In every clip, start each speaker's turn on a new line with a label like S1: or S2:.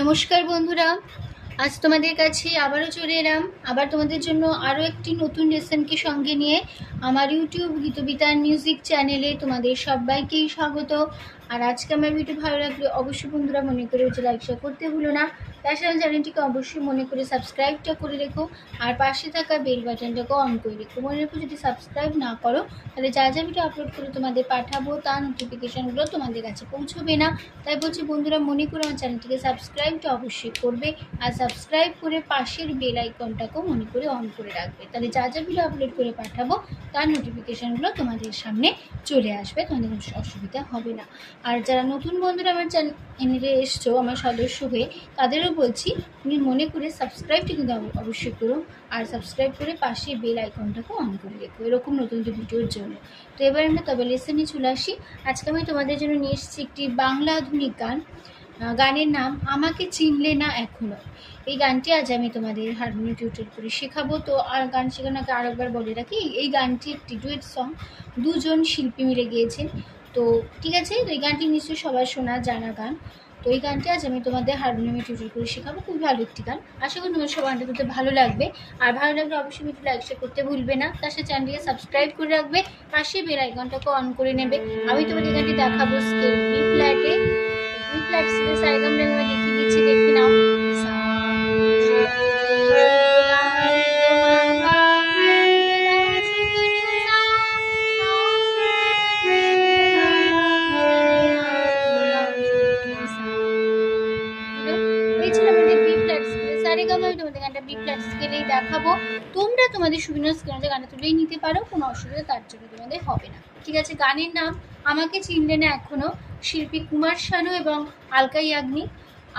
S1: নমস্কার বন্ধুরা, আজ তোমাদের কাছে আবারও চলে এলাম। আবার তোমাদের জন্য আরও একটি নতুন লেসনকে সঙ্গে নিয়ে আমার ইউটিউব গীতবিতান মিউজিক চ্যানেলে তোমাদের সবাইকেই স্বাগত। আর আজকে আমার ভিডিও ভালো লাগলে অবশ্যই বন্ধুরা মনে করে লাইক শেয়ার করতে ভুলো না। তার সাথে চ্যানেলটিকে অবশ্যই মনে করে সাবস্ক্রাইবটা করে রেখো, আর পাশে থাকা বেল বাটনটাকে অন করে রেখো। মনে রেখো, যদি সাবস্ক্রাইব না করো তাহলে যা যা ভিডিও আপলোড করে তোমাদের পাঠাবো তার নোটিফিকেশানগুলো তোমাদের কাছে পৌঁছবে না। তাই বলছি বন্ধুরা, মনে করে আমার চ্যানেলটিকে সাবস্ক্রাইবটা অবশ্যই করবে, আর সাবস্ক্রাইব করে পাশের বেল আইকনটাকেও মনে করে অন করে রাখবে। তাহলে যা যা ভিডিও আপলোড করে পাঠাবো তার নোটিফিকেশানগুলো তোমাদের সামনে চলে আসবে, তোমাদের কোনো অসুবিধা হবে না। আর যারা নতুন বন্ধুরা আমার চ্যানেলে এসছো আমার সদস্য হয়ে, তাদেরও বলছি তুমি মনে করে সাবস্ক্রাইবটা কিন্তু অবশ্যই করো, আর সাবস্ক্রাইব করে পাশে বেল আইকনটাকে অন করে রেখো এরকম নতুন নতুন ভিডিওর জন্য। তো এবার আমরা তবে লেসনে চলে আসি। আজকে আমি তোমাদের জন্য নিয়ে এসেছি একটি বাংলা আধুনিক গান। গানের নাম আমাকে চিনলে না এখনো। এই গানটি আজ আমি তোমাদের হারমোনিয়াম টিউটোর করে শেখাবো। তো আর গান শেখানোকে আরেকবার বলে রাখি, এই গানটি একটি ডুয়েট সং, দুজন শিল্পী মিলে গিয়েছেন। তো ঠিক আছে, তো এই গানটি নিশ্চয়ই সবার শোনা জানা গান। তো এই গানটি আজ আমি তোমাদের হারমোনিয়ামে টিউটোর করে শেখাবো। খুবই ভালো একটি গান, আশা করি তোমার সবার গানটা করতে ভালো লাগবে। আর ভালো লাগলে অবশ্যই ভিডিও লাইক শেয়ার করতে ভুলবে না। তার সাথে চ্যানেলটিকে সাবস্ক্রাইব করে রাখবে, পাশে বেল আইকনটাকে অন করে নেবে। আমি তোমাদের গানটি দেখাবো স্কেল বি ফ্ল্যাটে। বি ফ্ল্যাট স্কেলে সারেগাম রেগা দেখিয়ে দিচ্ছি, দেখে নাও। দেখাবো তোমরা তোমাদের সুবিধার স্ক্রিনে গানটা তুলেই নিতে পারো, কোনো অসুবিধা তার জন্য তোমাদের হবে না। ঠিক আছে, গানের নাম আমাকে চিনলে না এখনো, শিল্পী কুমার শানু এবং আলকা ইয়াগনিক।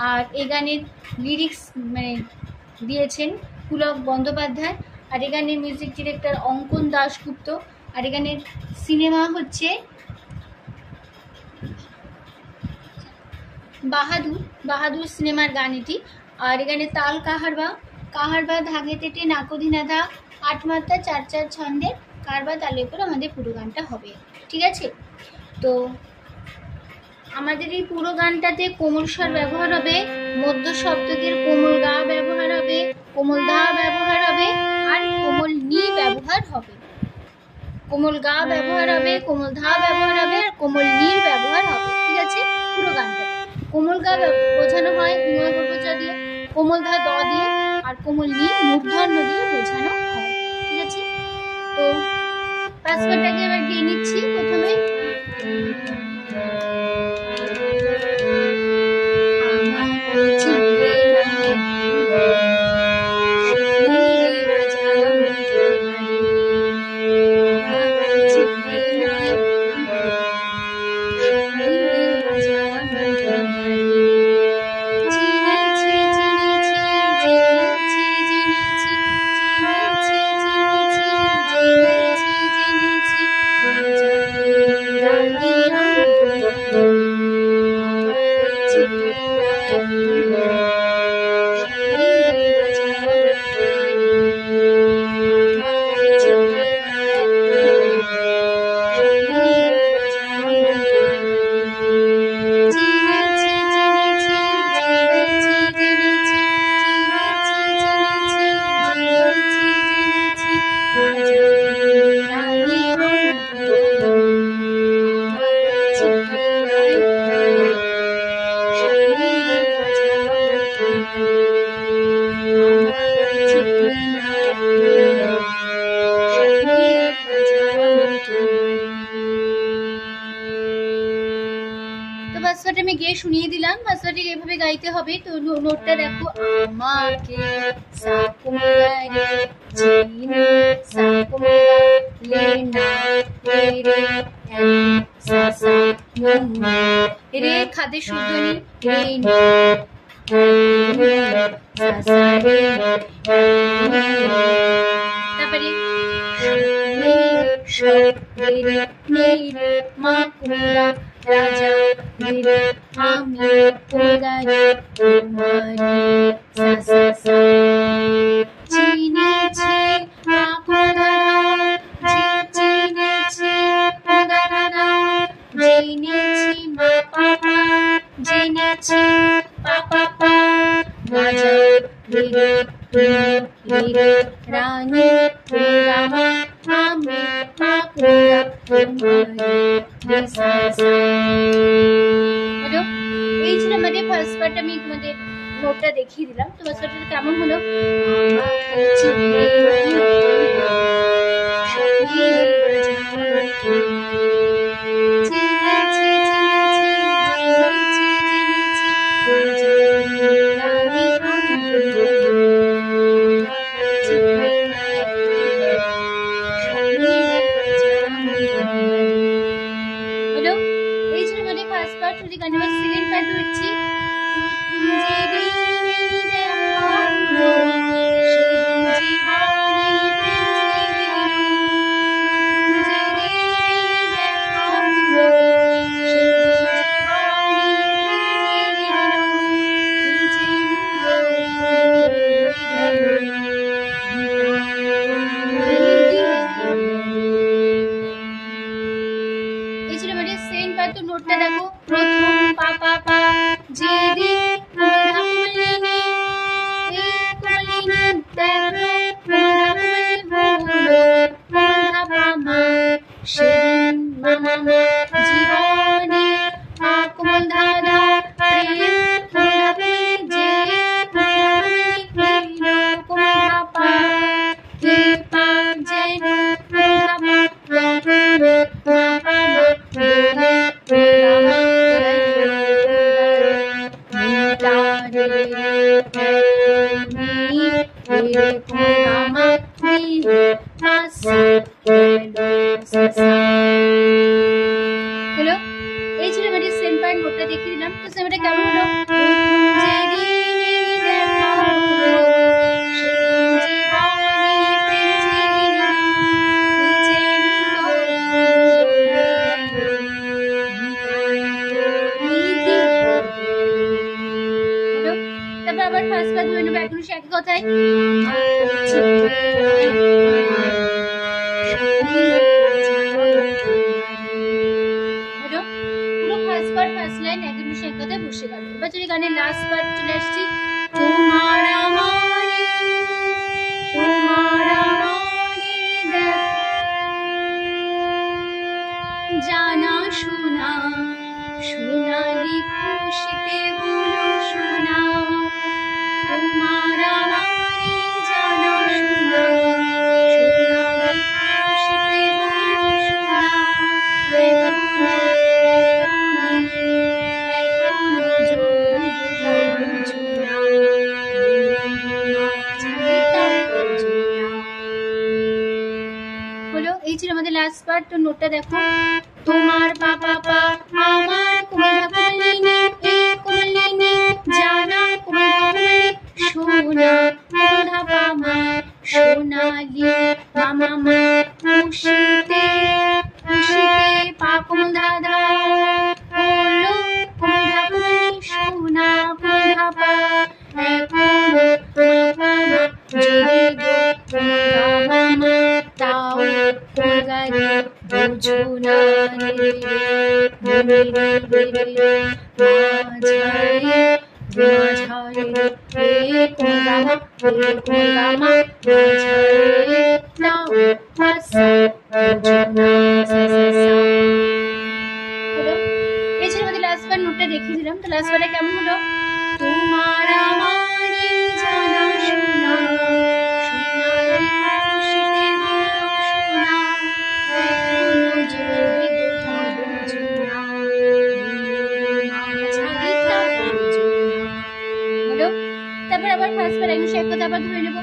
S1: আর এই গানের লিরিক্স দিয়েছেন পুলক বন্দ্যোপাধ্যায়, আর এই গানের মিউজিক ডিরেক্টর অঙ্কন দাশগুপ্ত। আর এই গানের সিনেমা হচ্ছে বাহাদুর সিনেমার গান এটি। আর এখানে তাল কাহারবা ধাগে তেটে নাকদিনাধা 8 মাত্রা 4/4 ছন্দের কারবা তালের উপর আমাদের পুরো গানটা হবে। ঠিক আছে, তো আমাদের এই পুরো গানটাতে কোমল স্বর ব্যবহার হবে, মধ্য সপ্তকের কোমল গা ব্যবহার হবে, কোমল ধা ব্যবহার হবে, আর কোমল নি ব্যবহার হবে। কোমল গা ব্যবহার হবে, কোমল ধা ব্যবহার হবে, আর কোমল নির ব্যবহার হবে। ঠিক আছে, পুরো গানটা কোমল গা বোঝানো হয় হিময় গর্ভজা দিয়ে, কোমল ধা দ দিয়ে, আর কোমল নি মূর্ধন্য দিয়ে বোঝানো হয়। ঠিক আছে, তো পাসওয়ার্ডটাকে এবার দিয়ে নিচ্ছি প্রথমে। আমি গিয়ে শুনিয়ে দিলাম। বাসটি এভাবে গাইতে হবে। তো নোটটা দেখো, আমাকে সা কোমল গা রে চিনি সা কোমল গা লে না রে রে সা সা রে খাদে শুদ্ধনি রে নি সা সা রে, তারপরে রে শ রে রে মা কোমল রাজা রে আমি পোগারে তোমারি সা সা সা চিনেছি আপনা চিনেছি পোগারা চিনেছি মা জেনেছি পা পা পা রাজা রে রে রে রে রানী রামা আমি পাকুড়া রে সা সা। হলো, এই ছিল আমাদের ফার্স্ট পার্ট। আমি তোমাদের নোটটা দেখিয়ে দিলাম। তোমার সাথে কেমন হলো? হলো, এই ছিল আমাদের ফার্স্ট পার্ট। যদি গান সেকেন্ড পার্ট হচ্ছে নোটটা দেখো, প্রথম পা পা পা যে রে কোমলিনী কোমলিনী দেখো কোমলা পা মা সেদিন মামা মা জীবনে কোমল ধারা প্রেম যে কোমলা পা কে পা যেন হলো, এই ছিল আমাদের সেম পার্ট। নোটটা দেখিয়ে দিলাম। তো সেমটা কেমন হলো? তারপর আবার ফার্স্ট পার্ট ধরে নেবো। এখন সে একই কথায় বসে গেল। এবার যদি গানের লাস্ট পার্ট চলে আসছি, তোমার জানা শোনা সোনালি খুশিতে হলো শোনা, তোমার জানা শোনা সোনালি খুশিতে হলো শোনা, হলো, এই ছিল আমাদের লাস্ট পার্ট। তো নোটটা দেখো, তোমার পাপা পা আমার কোমলিনী কোমলিনী জানা কোমলিনী সোনা কোমলা পা মা সোনালি মামা মা খুশিতে খুশিতে পা কোমল দাদা হলো কোমলা সোনা কোমলা পা তাও কোগারে বুঝো না রে মাঝারে কোগামা মাঝারে তাও ফাসা বুঝো না সা সা সা। হলো, এই ছিল আমাদের লাস্ট পার্ট। নোটটা দেখিয়ে দিলাম। তো লাস্ট পার্টে কেমন হলো? তোমার আমারই জানা শোনা সোনালি খুশিতে হলো শোনা, এখনো জোরে বুঝো না মাঝারে তাও বুঝো না। হলো, তারপর আবার ফার্স্ট পার্ট একদম এক কথা আবার ধরে নেবো।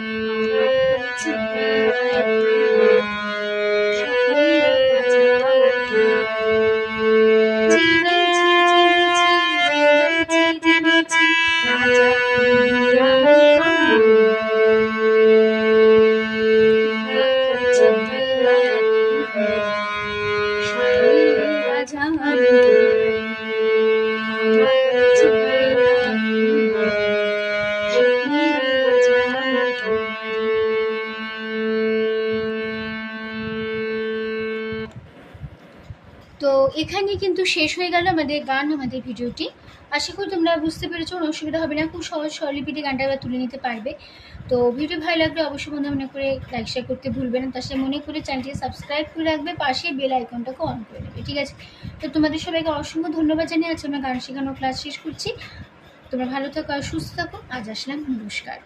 S1: এখানেই কিন্তু শেষ হয়ে গেল আমাদের গান, আমাদের ভিডিওটি। আশা করি তোমরা বুঝতে পেরেছো, কোনো অসুবিধা হবে না, খুব সহজ স্বরলিপিতে গানটা এবার তুলে নিতে পারবে। তো ভিডিও ভালো লাগলে অবশ্যই বন্ধু মনে করে লাইক শেয়ার করতে ভুলবে না, তার সাথে মনে করে চ্যানেলটিকে সাবস্ক্রাইব করে রাখবে, পাশে বেল আইকনটাকে অন করে নেবে, ঠিক আছে? তো তোমাদের সবাইকে অসংখ্য ধন্যবাদ জানিয়ে আছে আমরা গান শেখানোর ক্লাস শেষ করছি। তোমরা ভালো থাকো আর সুস্থ থাকো। আজ আসলাম, নমস্কার।